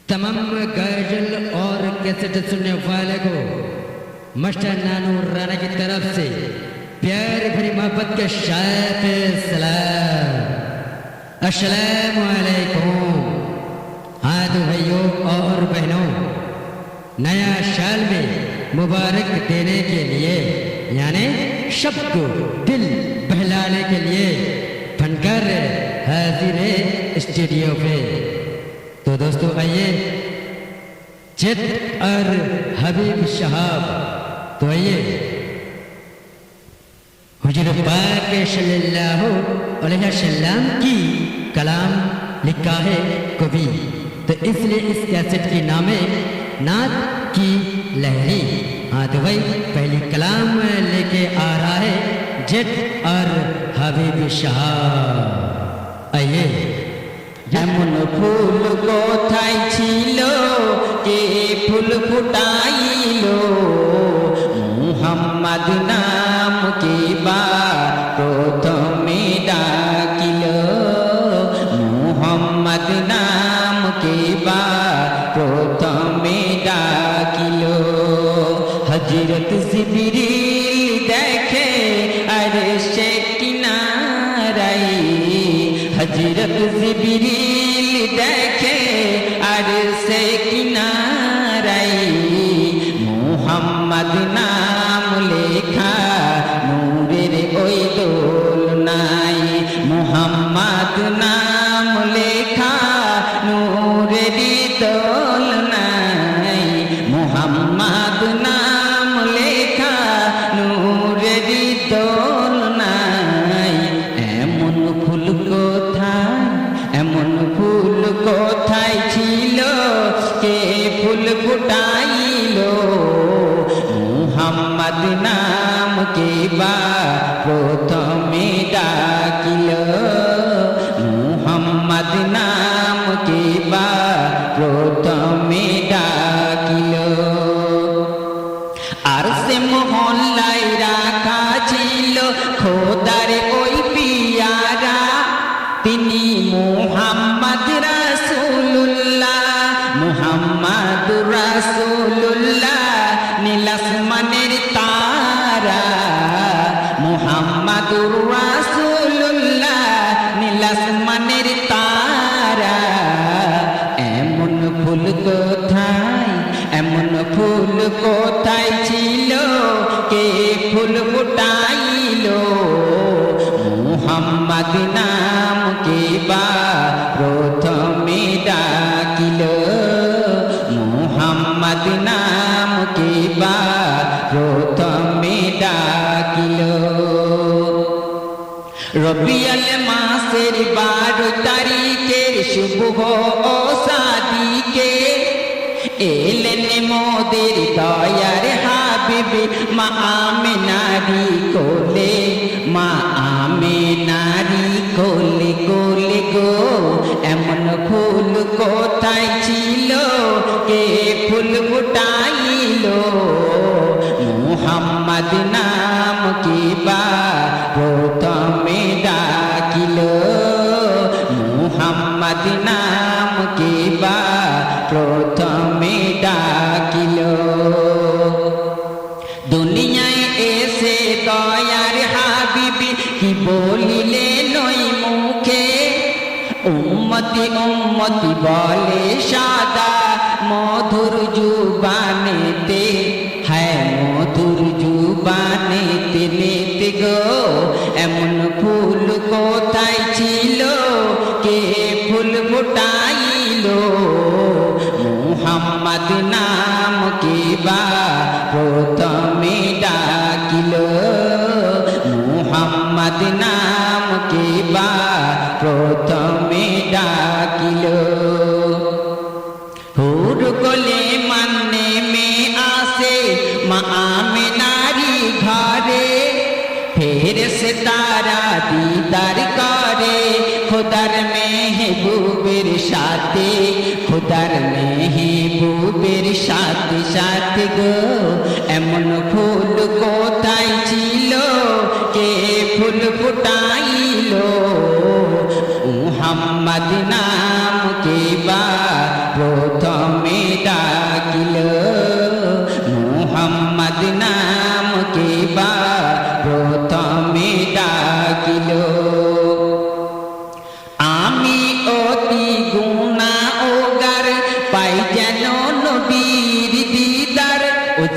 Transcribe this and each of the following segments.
तमाम गजल और कैसेट सुनने वाले को मास्टर नानू राणा की तरफ से प्यार भरी मोहब्बत के शायद सलाम। अस्सलाम वालेकुम। हाँ तो भाइयों और बहनों, नया साल में मुबारक देने के लिए यानी सबको दिल बहलाने के लिए फनकार हाजिर है स्टूडियो पे। तो दोस्तों आइए जिद और हबीब साहब, तो आइए हुजूर पाक सल्लल्लाहु अलैहि वसल्लम की कलाम लिखा है कवि, तो इसलिए इस कैसेट के नाम है नात की लहरी। हाँ तो भाई पहली कलाम लेके आ रहा है जिद और हबीब साहब। आइए। যেমন ফুল কোথায় ছিল কে ফুল ফুটাইল মুহাম্মদ নাম কে বা প্রথমে ডাকিল মুহাম্মদ নাম কে বা প্রথমে ডাকিল হযরত জিবরিল দেখে আরে সে কিনারাই हजरत जिबरील देखे और से किनाराई मुहम्मद नाम लेखा नूरेर ओई दोलनाई मुहम्मद नाम लेखा नूरेर दोलनाई मुहम्मद नाम लेखा नूरेर दोलनाई एमन फुल এমন ফুল কোথায় ছিল কে ফুল ফুটাইল মুহাম্মদ নাম কে বা প্রথমে ডাকিল মুহাম্মদ নাম কে বা প্রথমে ডাকিল আর সে মহল্লায় রাখা ছিল খোদার ওই পিয়ারা তিনি মুহাম্মদ রাসূলুল্লাহ মুহাম্মদ রাসূলুল্লাহ নীল আসমানের তারা মুহাম্মদ রাসূলুল্লাহ নীল আসমানের তারা এমন ফুল কোথায় ছিল কে ফুল ফুটাইল মুহাম্মদ নাম কে বা প্রথমে ডাকিল মুহাম্মদ নাম কে বা প্রথমে ডাকিল রবিউল মাসের 12 তারিখের শুভ ও সাদিকে এলেন মোদের দয়ার হাবিব মা আমিনারি কোলে মা আমিনারি কোলে কোলে গো এমন ফুল কোথায় ছিল কে ফুল ফুটাইল মুহাম্মদ নাম কে বা প্রথমে ডাকিল মুহাম্মদ নাম কে বা প্রথমে ডাকিল দুনিয়ায় এসে দয়ার হাবিবি কি বলিলেন ওই মুখে উম্মতি উম্মতি বলে সাদা মধুর জুবানেতে হ্যাঁ মধুর জুবানেতে নেতে গো এমন ফুল কোথায় ছিল কে ফুল ফুটাইল মুহাম্মদ নাম কে বা প্রথমে ডাকিল মুহাম্মদ নাম কে বা প্রথমে ডাকিল হুর কোলে মান্নে মে আসে মা আমিনারি ঘরে ফেরেশতারা দিদার করে খোদার মেহবুবের সাথে খোদার মেহবুবের সাথে সাথে গো এমন ফুল কোথায় ছিল কে ফুল ফুটাইল মুহাম্মদ নাম কে বা প্রথম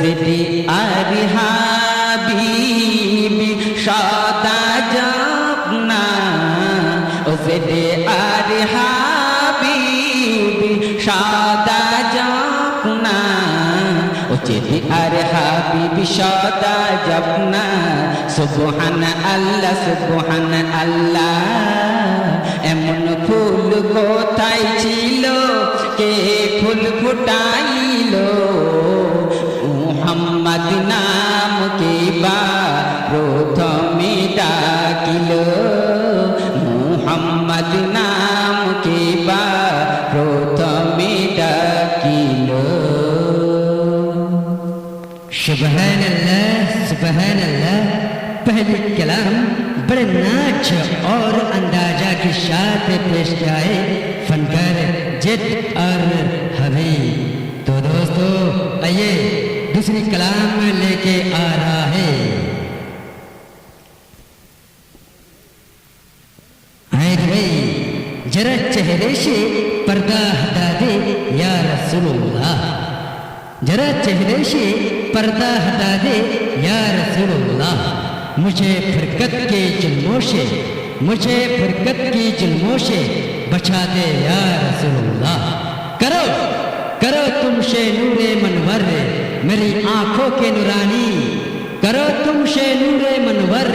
জিদি আর হাবিবি সদা জপনা ও জিদি আর হাবিবি সদা জপনা ও জিদি আর হাবিবি সদা জপনা সুবহান আল্লাহ এমন ফুল কোথায় ছিল কে ফুল ফুটাইলো মুহাম্মদ নাম কে বা প্রথমে ডাকিলো মুহাম্মদ নাম কে বা প্রথমে ডাকিলো सुबहान अल्लाह। पहले कलाम बड़े नाच और अंदाजा के साथ पेश किया फनकार जिद और हबीब। तो दोस्तों आइए दूसरी कलाम लेके आ रहा है। भाई जरा चेहरे से पर्दा हटा दे या रसूलुल्लाह, जरा चेहरे से पर्दा हटा दे या रसूलुल्लाह। मुझे फिरकत के जुल्मों से, मुझे फिरकत की जुल्मों से बचा दे या रसूलुल्लाह। करो करो तुमसे नूरे मनवर मेरी आंखों के नुरानी, करो तुमसे नूरे मनवर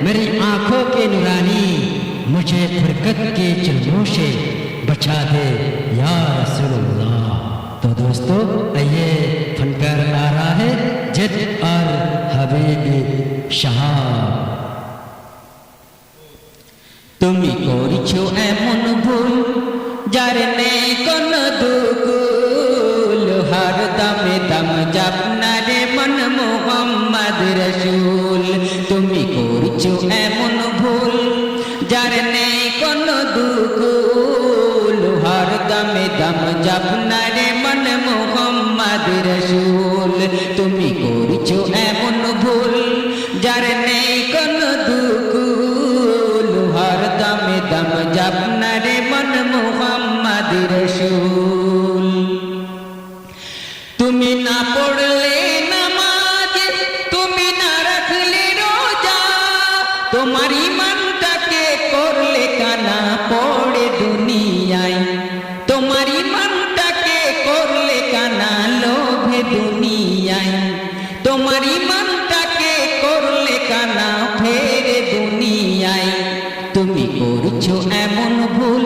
मेरी आंखों के नुरानी। मुझे फिरकत के जुल्मों से बचा दे या रसूलुल्लाह। तो दोस्तों आइए फनकार आ रहा है जिद और हबीब शाह। তুমি করেছো এমন ভুল যার নেই কোন দুকুল হর দমে দম জপনারে মন মুহাম্মদ রসূল। তুমি করেছো এমন ভুল যার নেই কোন দুকুল হর দমে দম জপনারে মন মুহাম্মদ রসূল। তুমি করেছো এমন ভুল যার নেই কোন দুকুল হর দমে দম জপনারে মন মুহাম্মদ রসূল। তুমি না পড়লে নামাজ, তুমি না রাখলে রোজা, তোমার ইমানটাকে করলে কানা পড়ে দুনিয়ায়, তোমার ইমানটাকে করলে কানা লোভে দুনিয়ায়, তোমার ইমানটাকে করলে কানা ফেরে দুনিয়ায়। তুমি করছো এমন ভুল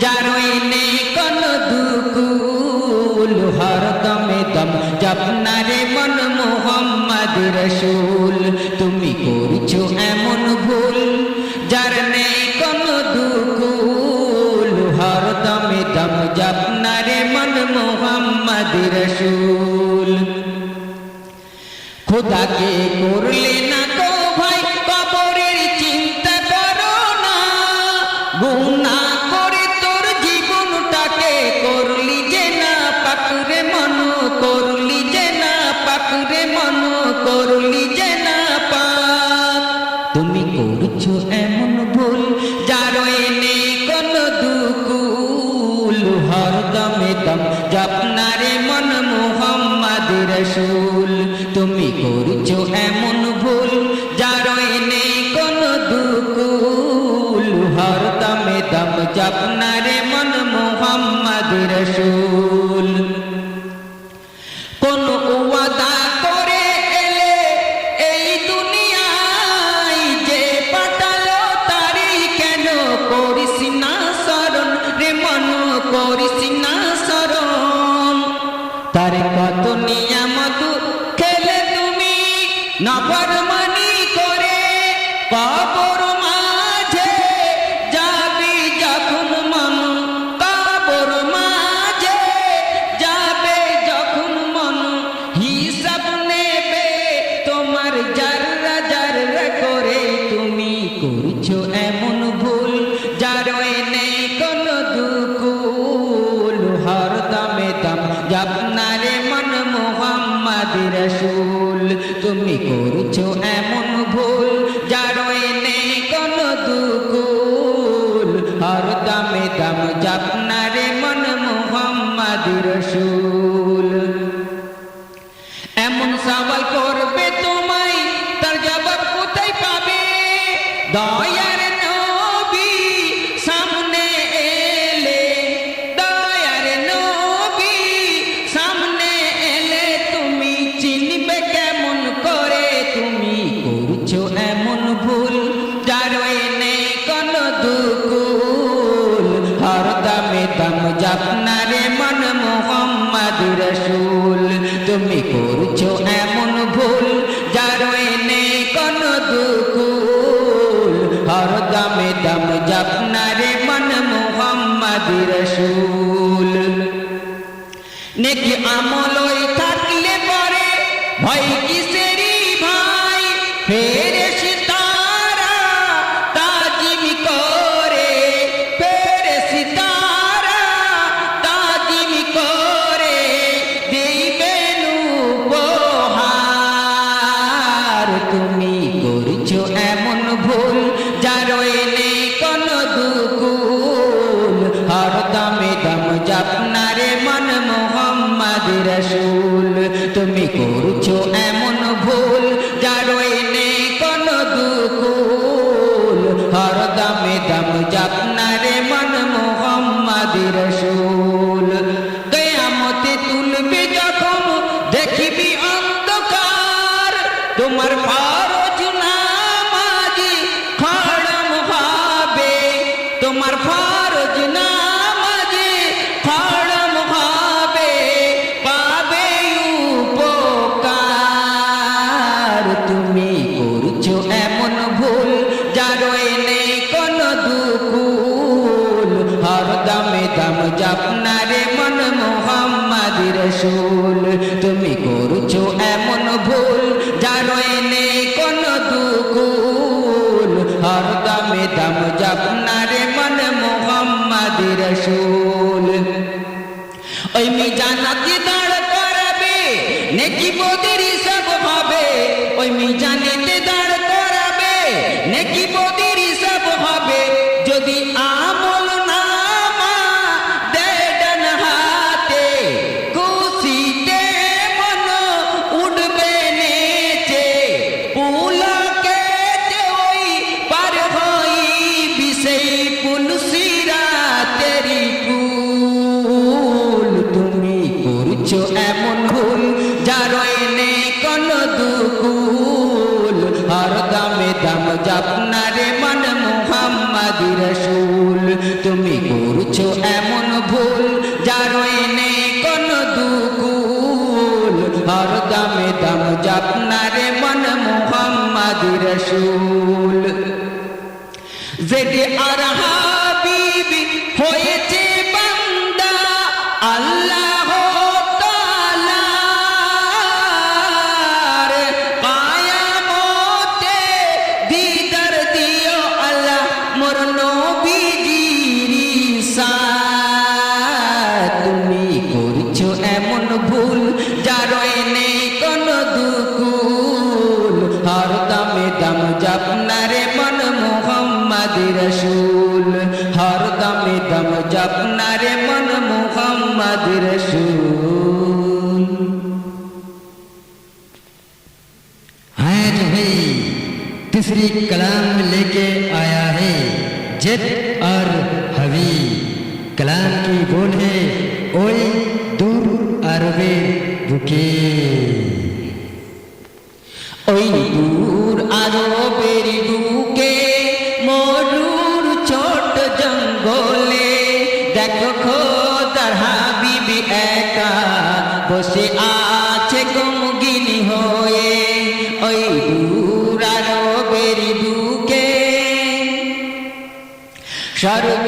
যার নেই কোন দুকুল হর দমে দম জপনারে মন মুহাম্মদ রসূল। তুমি করছো এমন ভুল যার নেই কোন দুকুল হর দমে দম জপনারে মন মুহাম্মদ রসূল। খোদাকে করলে না তো ভাই কবরের চিন্তা করো না, গুনাহ করে তোর জীবনটাকে করলি যে না পাকরে মন, করলি যে না পাকরে মন, করলি যে না পাক। তুমি করছো এমন ভুল যার নেই কোন দুকুল হর দমে দম জপনারে মন মুহাম্মদ রসূল। তুমি করছো এমন ভুল যার নেই কোন দুকুল হর দমে দম জপনারে মন মুহাম্মদ রসূল। কোন ওয়াদা করে এলে এই দুনিয়ায় যে পাঠালো তারি কেন করিস না স্মরণ রে মন, করিস না স্মরণ। তার কত নিয়ামত খেলে তুমি নাফরমানি করে, কবর মাঝে যাবি যখন মন, কবর মাঝে যাবে যখন মন, হিসাব নেবে তোমার জাররা জাররা করে। তুমি করছো এমন ভুল যার নেই কোন দুকুল হর দমে দম জপনারে মন মুহাম্মদ রসূল। তুমি করছো এমন ভুল যার নেই কোন দুকুল হর দমে দম জপনারে মন মুহাম্মদ রসূল। এমন দয়ার নবী সামনে এলে, দয়ার নবী সামনে এলে তুমি চিনবে কেমন করে? তুমি করছো এমন ভুল যার নেই কোনো দুকুল, হর দামে দাম জাপনারে মন মোহাম্মদ রসুল। তুমি করছো এমন ভুল যার নেই কোনো দুকুল, হর দামে দাম জাপনারে মন মোহাম্মদ রসুল। নেকি আমলই থাকলে পরে ভয় কিসেরি ভাই, ফেরেশতারা তাজিম করে, ফেরেশতারা তাজিম করে দিবেন উপহার। তুমি করছো এমন ভুল যার নেই কোনো দুকুল, হর দামে দাম জাপনারে মন মোহাম্মদ রসুল। তুমি করছো এমন ভুল যার নেই কোনো দুকুল, হর দামে দাম জাপনারে মন মোহাম্মদ রসুল। কিয়ামতে তুলবে যখন দেখিবি অন্ধকার, তোমার ফরজ নামাজ খড়ম হবে, তোমার ফরজ নামাজ খড়ম হবে, পাবে উপকার। তুমি করছো এমন ভুল যার নেই কোনো দুকুল, হর দামে দাম জাপনারে মন মোহাম্মদ রসুল। তুমি করছো এমন ভুল যার নেই কোনো দুকুল, হর দামে দাম জাপনারে মন মোহাম্মদ রসুল। ওই মিজানাতে দাঁড় করাবে নেকি বদির হিসাব হবে, ওই মিজানেতে দাঁড় করাবে নেকি বদির হিসাব হবে। যদি আমল নামা দেয় ডান হাতে, খুশিতে মন উঠবে নেচে, পুলকেতে ওই পার হইবি সেই পুল সিরাতেরি পুল। তুমি করছো এমন ভুল যার নেই কোনো দুকুল, হর দামে দাম জাপনারে মন মোহাম্মদ রসুল। তুমি করছো এমন ভুল যার নেই কোনো দুকুল, হর দামে দাম জাপনারে মন মোহাম্মদ রসুল। যেটি আর হাবিবি হয়েছে বান্দা আল্লাহ তাআলার, কিয়ামতে দিদার দিও আল্লাহ মোর নবীজির সাথ। তুমি করছো এমন ভুল যার নেই কোনো দুকুল, হর দামে দাম জাপনারে মন মোহাম্মদ রসুল, হর দামে দাম জাপনারে মন মোহাম্মদ রসুল। आज भाई तीसरी कलाम लेके आया है जिद और हवी। कलाम की बोल है ओए दूर अरबे बुके। ওই দূর আরবের বুকে মরুর ছোট জঙ্গলে, দেখো খোদার হাবিবি একা বসে আছে গমগিনী হয়ে। ওই দূর আরবের বুকে স্বর্গ